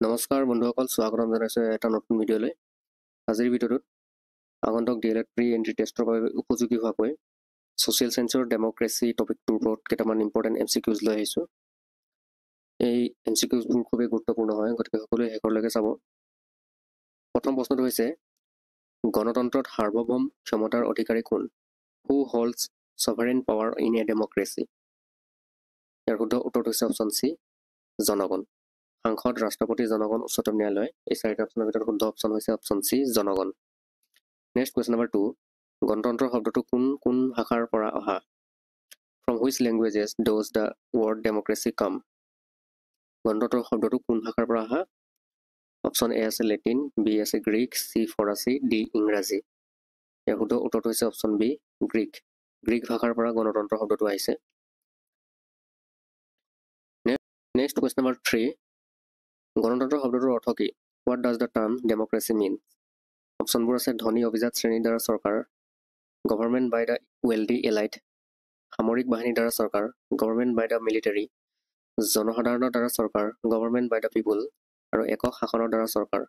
নমস্কাৰ বন্ধুসকল, স্বাগতম জনাইছোঁ এটা নতুন ভিডিঅ'লৈ। আজিৰ ভিডিঅ'টোত আগন্তুক DLED প্ৰি এণ্ট্ৰি টেষ্টৰ বাবে উপযোগী হোৱাকৈ ছ'চিয়েল চায়েন্সৰ ডেম'ক্ৰেচি টপিকটোৰ ওপৰত কেইটামান ইম্পৰ্টেণ্ট MCQs লৈ আহিছোঁ। এই MCQsবোৰ খুবেই গুৰুত্বপূৰ্ণ হয়, গতিকে সকলোৱে শেষলৈকে চাব। প্ৰথম প্ৰশ্নটো হৈছে, গণতন্ত্ৰত সাৰ্বভৌম ক্ষমতাৰ অধিকাৰী কোন? হু হোল্ডছ sovereign power in a democracy? ইয়াৰ শুদ্ধ উত্তৰটো হৈছে অপশ্যন চি, জনগণ। সাংসদ, ৰাষ্ট্ৰপতি, জনগণ, উচ্চতম ন্যায়ালয়, এই চাৰিটা অপশ্যনৰ ভিতৰত শুদ্ধ অপশ্যন হৈছে অপশ্যন চি, জনগণ। নেক্সট কুৱেশ্যন নম্বৰ 2, গণতন্ত্ৰ শব্দটো কোন কোন ভাষাৰ পৰা অহা? From which languages does the word democracy come? গণতন্ত্ৰ শব্দটো কোন ভাষাৰ পৰা অহা? অপশ্যন এ আছে লেটিন, বি আছে গ্ৰীক, চি ফৰাচী, ডি ইংৰাজী। ইয়াৰ শুদ্ধ উত্তৰটো হৈছে অপশ্যন বি, গ্ৰীক। গ্ৰীক ভাষাৰ পৰা গণতন্ত্ৰ শব্দটো আহিছে। নেক্সট কুৱেশ্যন নম্বৰ 3, গণতন্ত্ৰ শব্দটোৰ অৰ্থ কি? What does the term democracy mean? অপশ্যনবোৰ আছে ধনী অভিজাত শ্ৰেণীৰ দ্বাৰা চৰকাৰ, government by the wealthy elite, সামৰিক বাহিনীৰ দ্বাৰা চৰকাৰ, গভৰ্ণমেণ্ট বাই দ্য মিলিটাৰী, জনসাধাৰণৰ দ্বাৰা চৰকাৰ, গভৰ্ণমেণ্ট বাই দ্য পিপুল, আৰু একক শাসনৰ দ্বাৰা চৰকাৰ,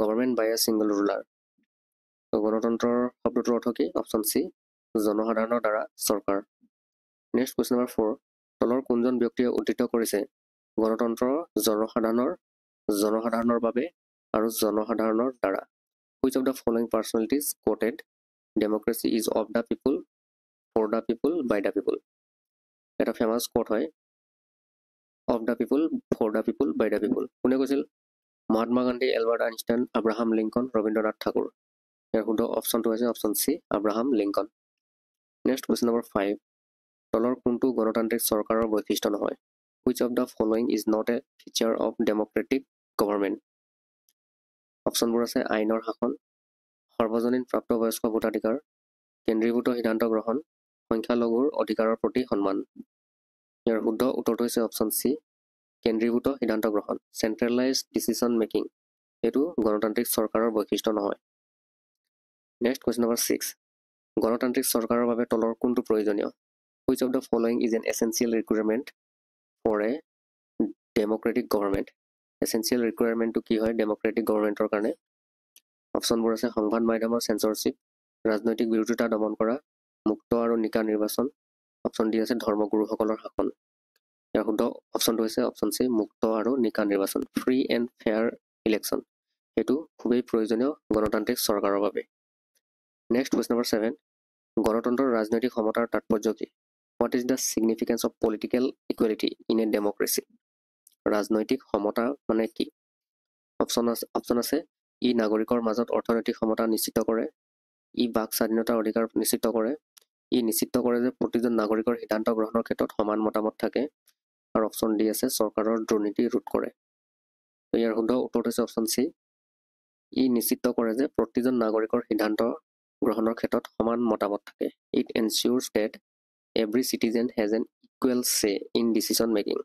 government by a single ruler. গণতন্ত্ৰৰ শব্দটোৰ অৰ্থ কি? অপশ্যন চি, জনসাধাৰণৰ দ্বাৰা চৰকাৰ। নেক্সট কুৱেশ্যন নম্বৰ 4, তলৰ কোনজন ব্যক্তিয়ে উদ্ধৃত কৰিছে গণতন্ত্ৰ জনসাধাৰণৰ বাবে আৰু জনসাধাৰণৰ দ্বাৰা? Which of the following personalities quoted democracy is of the people, for the people, by the people? এটা ফেমাছ কোট হয়, of the people, for the people, by the people. কোনে কৈছিল? Mahatma Gandhi, Albert Einstein, Abraham Lincoln, Rabindranath Tagore. ইয়াৰ শুদ্ধ অপশ্যনটো হৈছে option C, Abraham Lincoln. Next question number 5, তলৰ কোনটো গণতান্ত্ৰিক চৰকাৰৰ বৈশিষ্ট্য নহয়? Which of the following is not a feature of democratic government? অপশ্যনবোৰ আছে আইনৰ শাসন, সৰ্বজনীন প্ৰাপ্তবয়স্ক ভোটাধিকাৰ, কেন্দ্ৰীভূত সিদ্ধান্ত গ্ৰহণ, সংখ্যালঘুৰ অধিকাৰৰ প্ৰতি সন্মান। ইয়াৰ শুদ্ধ উত্তৰটো হৈছে অপশ্যন চি, কেন্দ্ৰীভূত সিদ্ধান্ত গ্ৰহণ, চেণ্ট্ৰেলাইজড ডিচিছন মেকিং। এইটো গণতান্ত্ৰিক চৰকাৰৰ বৈশিষ্ট্য নহয়। নেক্সট কুৱেশ্যন নম্বৰ 6, গণতান্ত্ৰিক চৰকাৰৰ বাবে তলৰ কোনটো প্ৰয়োজনীয়? Which of the following is an essential requirement for a democratic government? Essential ৰিকুৱাৰমেণ্টটো কি হয় ডেম'ক্ৰেটিক গভৰ্ণমেণ্টৰ কাৰণে? অপশ্যনবোৰ আছে সংবাদ মাধ্যমৰ চেঞ্চৰশ্বিপ, ৰাজনৈতিক বিৰোধিতা দমন কৰা, মুক্ত আৰু নিকা নিৰ্বাচন, অপশ্যন ডি আছে ধৰ্মগুৰুসকলৰ শাসন। ইয়াৰ শুদ্ধ অপশ্যনটো হৈছে অপশ্যন চি, মুক্ত আৰু নিকা নিৰ্বাচন, ফ্ৰী এণ্ড ফেয়াৰ ইলেকশ্যন। সেইটো খুবেই প্ৰয়োজনীয় গণতান্ত্ৰিক চৰকাৰৰ বাবে। নেক্সট কুৱেশ্যন নম্বৰ 7, গণতন্ত্ৰৰ ৰাজনৈতিক সমতাৰ তাৎপৰ্য কি? What is the significance of political equality in a democracy? ৰাজনৈতিক সমতা মানে কি? অপশ্যন আছে ই নাগৰিকৰ মাজত অৰ্থনৈতিক সমতা নিশ্চিত কৰে, ই বাক স্বাধীনতাৰ অধিকাৰ নিশ্চিত কৰে, ই নিশ্চিত কৰে যে প্ৰতিজন নাগৰিকৰ সিদ্ধান্ত গ্ৰহণৰ ক্ষেত্ৰত সমান মতামত থাকে, আৰু অপশ্যন ডি আছে চৰকাৰৰ দুৰ্নীতি ৰোধ কৰে। ইয়াৰ শুদ্ধ উত্তৰটো হৈছে অপশ্যন চি, ই নিশ্চিত কৰে যে প্ৰতিজন নাগৰিকৰ সিদ্ধান্ত গ্ৰহণৰ ক্ষেত্ৰত সমান মতামত থাকে। It ensures that every citizen has an equal say in decision making.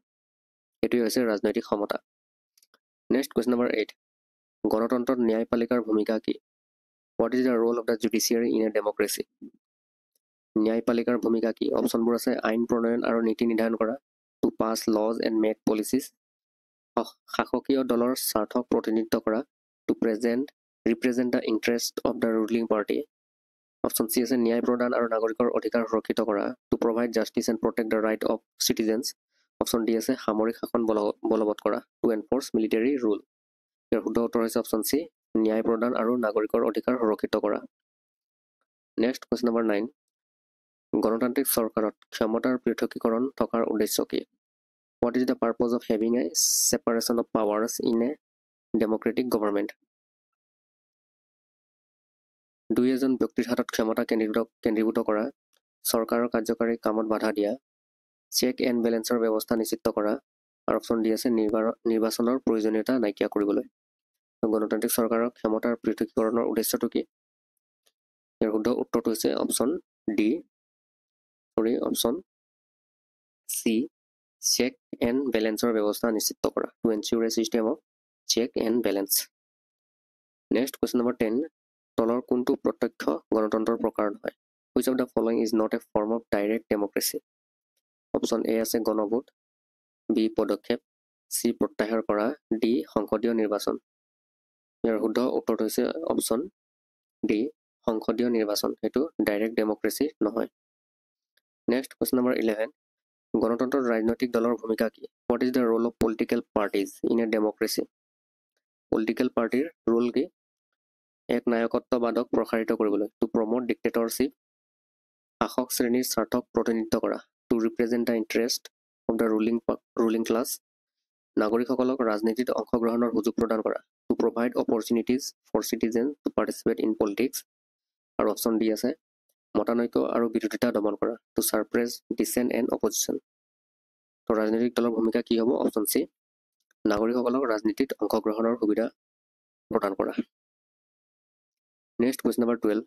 এইটোৱে হৈছে ৰাজনৈতিক সমতা। নেক্সট কুৱেশ্যন নম্বৰ 8, গণতন্ত্ৰত ন্যায়পালিকাৰ ভূমিকা কি? What is the roll of the judiciary in a democracy? ন্যায়পালিকাৰ ভূমিকা কি? অপশ্যনবোৰ আছে আইন প্ৰণয়ন আৰু নীতি নিৰ্ধাৰণ কৰা, to pass laws and make policies, শাসকীয় দলৰ স্বাৰ্থক প্ৰতিনিধিত্ব কৰা, to represent the interest of the ruling party. Option C আছে ন্যায় প্ৰদান আৰু নাগৰিকৰ অধিকাৰ সুৰক্ষিত কৰা, to provide justice and protect the right of citizens. Option D আছে সামৰিক শাসন বলবৎ কৰা, টু এনফৰ্চ মিলিটাৰী ৰুল। ইয়াৰ শুদ্ধ উত্তৰ হৈছে অপশ্যন চি, ন্যায় প্ৰদান আৰু নাগৰিকৰ অধিকাৰ সুৰক্ষিত কৰা। নেক্সট কুৱেশ্যন নম্বৰ 9, গণতান্ত্ৰিক চৰকাৰত ক্ষমতাৰ পৃথকীকৰণ থকাৰ উদ্দেশ্য কি? What is the purpose of having A separation of powers in a democratic government? দুই এজন ব্যক্তিৰ হাতত ক্ষমতা কেন্দ্ৰীভূত কৰা, চৰকাৰৰ কাৰ্যকাৰী কামত বাধা দিয়া, চেক এণ্ড বেলেঞ্চৰ ব্যৱস্থা নিশ্চিত কৰা, আৰু অপশ্যন ডি আছে নিৰ্বাচনৰ প্ৰয়োজনীয়তা নাইকিয়া কৰিবলৈ। গণতান্ত্ৰিক চৰকাৰৰ ক্ষমতাৰ পৃথকীকৰণৰ উদ্দেশ্যটো কি? ইয়াৰ শুদ্ধ উত্তৰটো হৈছে অপশ্যন চি, চেক এণ্ড বেলেঞ্চৰ ব্যৱস্থা নিশ্চিত কৰা, to ensure a system of check and balance. Next question number 10, তলৰ কোনটো প্ৰত্যক্ষ গণতন্ত্ৰৰ প্ৰকাৰ নহয়? Which of the following is not a form of direct democracy? Option A আছে গণভোট, বি পদক্ষেপ, চি প্ৰত্যাহাৰ কৰা, ডি সংসদীয় নিৰ্বাচন। ইয়াৰ শুদ্ধ উত্তৰটো হৈছে অপশ্যন ডি সংসদীয় নিৰ্বাচন। সেইটো ডাইৰেক্ট ডেমক্ৰেচি নহয়। নেক্সট কুৱেশ্যন নম্বৰ 11, গণতন্ত্ৰত ৰাজনৈতিক দলৰ ভূমিকা কি? What is the roll of political parties in a democracy? Political পাৰ্টিৰ ৰোল কি? এক নায়কত্ববাদক প্ৰসাৰিত কৰিবলৈ, টু প্ৰমোট ডিক্টেটৰশ্বিপ, শাসক শ্ৰেণীৰ স্বাৰ্থক প্ৰতিনিধিত্ব কৰা, to represent the interest of the ruling class, নাগৰিকসকলক ৰাজনীতিত অংশগ্ৰহণৰ সুযোগ প্ৰদান কৰা, to provide opportunities for citizen to participate in politics, আৰু অপশ্যন ডি আছে মতানৈক্য আৰু বিৰোধিতা দমন কৰা, to suppress dissent and opposition. তো ৰাজনৈতিক দলৰ ভূমিকা কি হ'ব? অপশ্যন চি নাগৰিকসকলক ৰাজনীতিত অংশগ্ৰহণৰ সুবিধা প্ৰদান কৰা। নেক্সট কুৱেশ্যন নম্বৰ 12,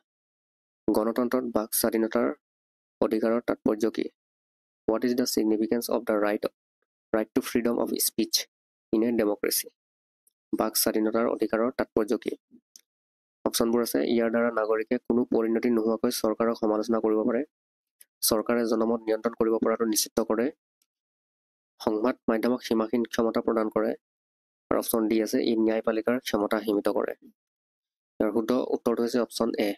গণতন্ত্ৰত বাক স্বাধীনতাৰ অধিকাৰৰ তাৎপৰ্য কি? What is the significance of the right to freedom of speech in a democracy? বাক স্বাধীনতাৰ অধিকাৰৰ তাৎপৰ্য কি? অপশ্যনবোৰ আছে ইয়াৰ দ্বাৰা নাগৰিকে কোনো পৰিণতি নোহোৱাকৈ চৰকাৰক সমালোচনা কৰিব পাৰে, চৰকাৰে জনমত নিয়ন্ত্ৰণ কৰিব পৰাটো নিশ্চিত কৰে, সংবাদ মাধ্যমক সীমাহীন ক্ষমতা প্ৰদান কৰে, আৰু অপশ্যন ডি আছে ই ন্যায়পালিকাৰ ক্ষমতা সীমিত কৰে। ইয়াৰ শুদ্ধ উত্তৰটো হৈছে অপশ্যন এ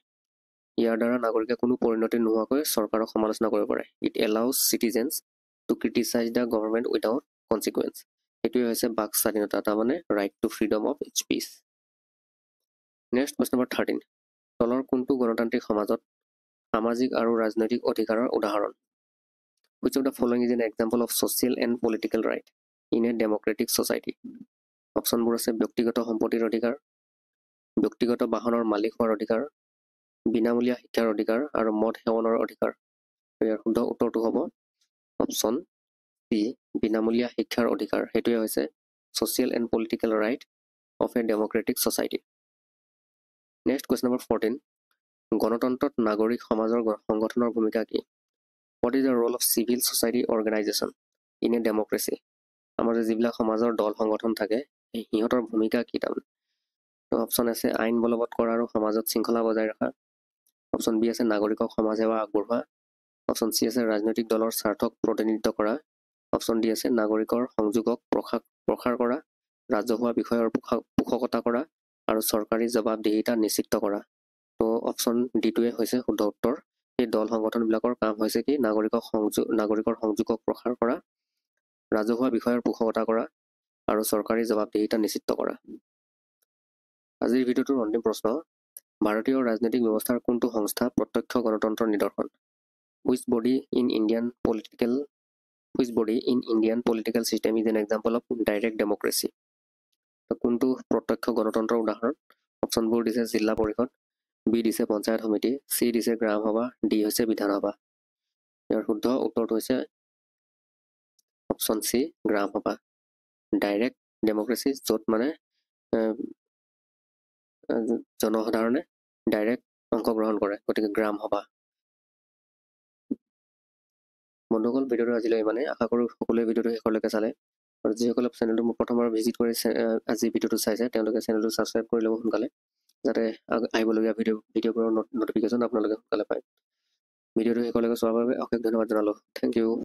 ইয়াৰ দ্বাৰা নাগৰিকে কোনো পৰিণতি নোহোৱাকৈ চৰকাৰক সমালোচনা কৰিব পাৰে। It allows citizens to criticise the government without consequence. সেইটোৱে হৈছে বাক স্বাধীনতা, তাৰমানে right to freedom of speech. Next question number 13, তলৰ কোনটো গণতান্ত্ৰিক সমাজত সামাজিক আৰু ৰাজনৈতিক অধিকাৰৰ উদাহৰণ? Which of the following is an example of social and political right in a democratic society? অপশ্যনবোৰ আছে ব্যক্তিগত সম্পত্তিৰ অধিকাৰ, ব্যক্তিগত বাহনৰ মালিক হোৱাৰ অধিকাৰ, বিনামূলীয়া শিক্ষাৰ অধিকাৰ, আৰু মদ সেৱনৰ অধিকাৰ। ইয়াৰ শুদ্ধ উত্তৰটো হ'ব অপশ্যন চি বিনামূলীয়া শিক্ষাৰ অধিকাৰ। সেইটোৱে হৈছে social and political write off A democratic society. Next question number 14, গণতন্ত্ৰত নাগৰিক সমাজৰ সংগঠনৰ ভূমিকা কি? What is the roll of civil society organisation in a democracy? আমাৰ যিবিলাক সমাজৰ দল সংগঠন থাকে সিহঁতৰ ভূমিকা কি? তাৰমানে অপশ্যন আছে আইন বলবৎ কৰা আৰু সমাজত শৃংখলা বজাই ৰখা, অপশ্যন বি আছে নাগৰিকক সমাজ সেৱা আগবঢ়োৱা, অপশ্যন চি আছে ৰাজনৈতিক দলৰ স্বাৰ্থক প্ৰতিনিধিত্ব কৰা, অপশ্যন ডি আছে নাগৰিকৰ সংযোগক প্ৰসাৰ কৰা, ৰাজহুৱা বিষয়ৰ পোষকতা কৰা, আৰু চৰকাৰী জবাবদিহিতা নিশ্চিত কৰা। তো অপশ্যন ডিটোৱে হৈছে শুদ্ধ উত্তৰ। এই দল সংগঠনবিলাকৰ কাম হৈছে কি? নাগৰিকৰ সংযোগক প্ৰসাৰ কৰা, ৰাজহুৱা বিষয়ৰ পোষকতা কৰা, আৰু চৰকাৰী জবাবদিহিতা নিশ্চিত কৰা। আজিৰ ভিডিঅ'টোৰ অন্তিম প্ৰশ্ন, ভাৰতীয় ৰাজনৈতিক ব্যৱস্থাৰ কোনটো সংস্থা প্ৰত্যক্ষ গণতন্ত্ৰৰ নিদৰ্শন? Which body in Indian political system is an example of direct democracy? কোনটো প্ৰত্যক্ষ গণতন্ত্ৰৰ উদাহৰণ? অপশ্যনবোৰ দিছে জিলা পৰিষদ, বি দিছে পঞ্চায়ত সমিতি, চি দিছে গ্ৰাম সভা, ডি হৈছে বিধানসভা। ইয়াৰ শুদ্ধ উত্তৰটো হৈছে অপশ্যন চি গ্ৰাম সভা। ডাইৰেক্ট ডেমক্ৰেচি য'ত মানে জনসাধাৰণে ডাইৰেক্ট অংশগ্ৰহণ কৰে, গতিকে গ্ৰাম সভা। বন্ধুসকল, ভিডিঅ'টো আজিলৈ ইমানেই। আশা কৰোঁ সকলোৱে ভিডিঅ'টো শেষলৈকে চালে, আৰু যিসকলে চেনেলটো মোক প্ৰথমবাৰ ভিজিট কৰি আজি ভিডিঅ'টো চাইছে তেওঁলোকে চেনেলটো ছাবস্ক্ৰাইব কৰি ল'ব সোনকালে, যাতে আহিবলগীয়া ভিডিঅ'বোৰৰ নটিফিকেশ্যন আপোনালোকে সোনকালে পায়। ভিডিঅ'টো শেষলৈকে চোৱাৰ বাবে অশেষ ধন্যবাদ জনালোঁ। Thank U.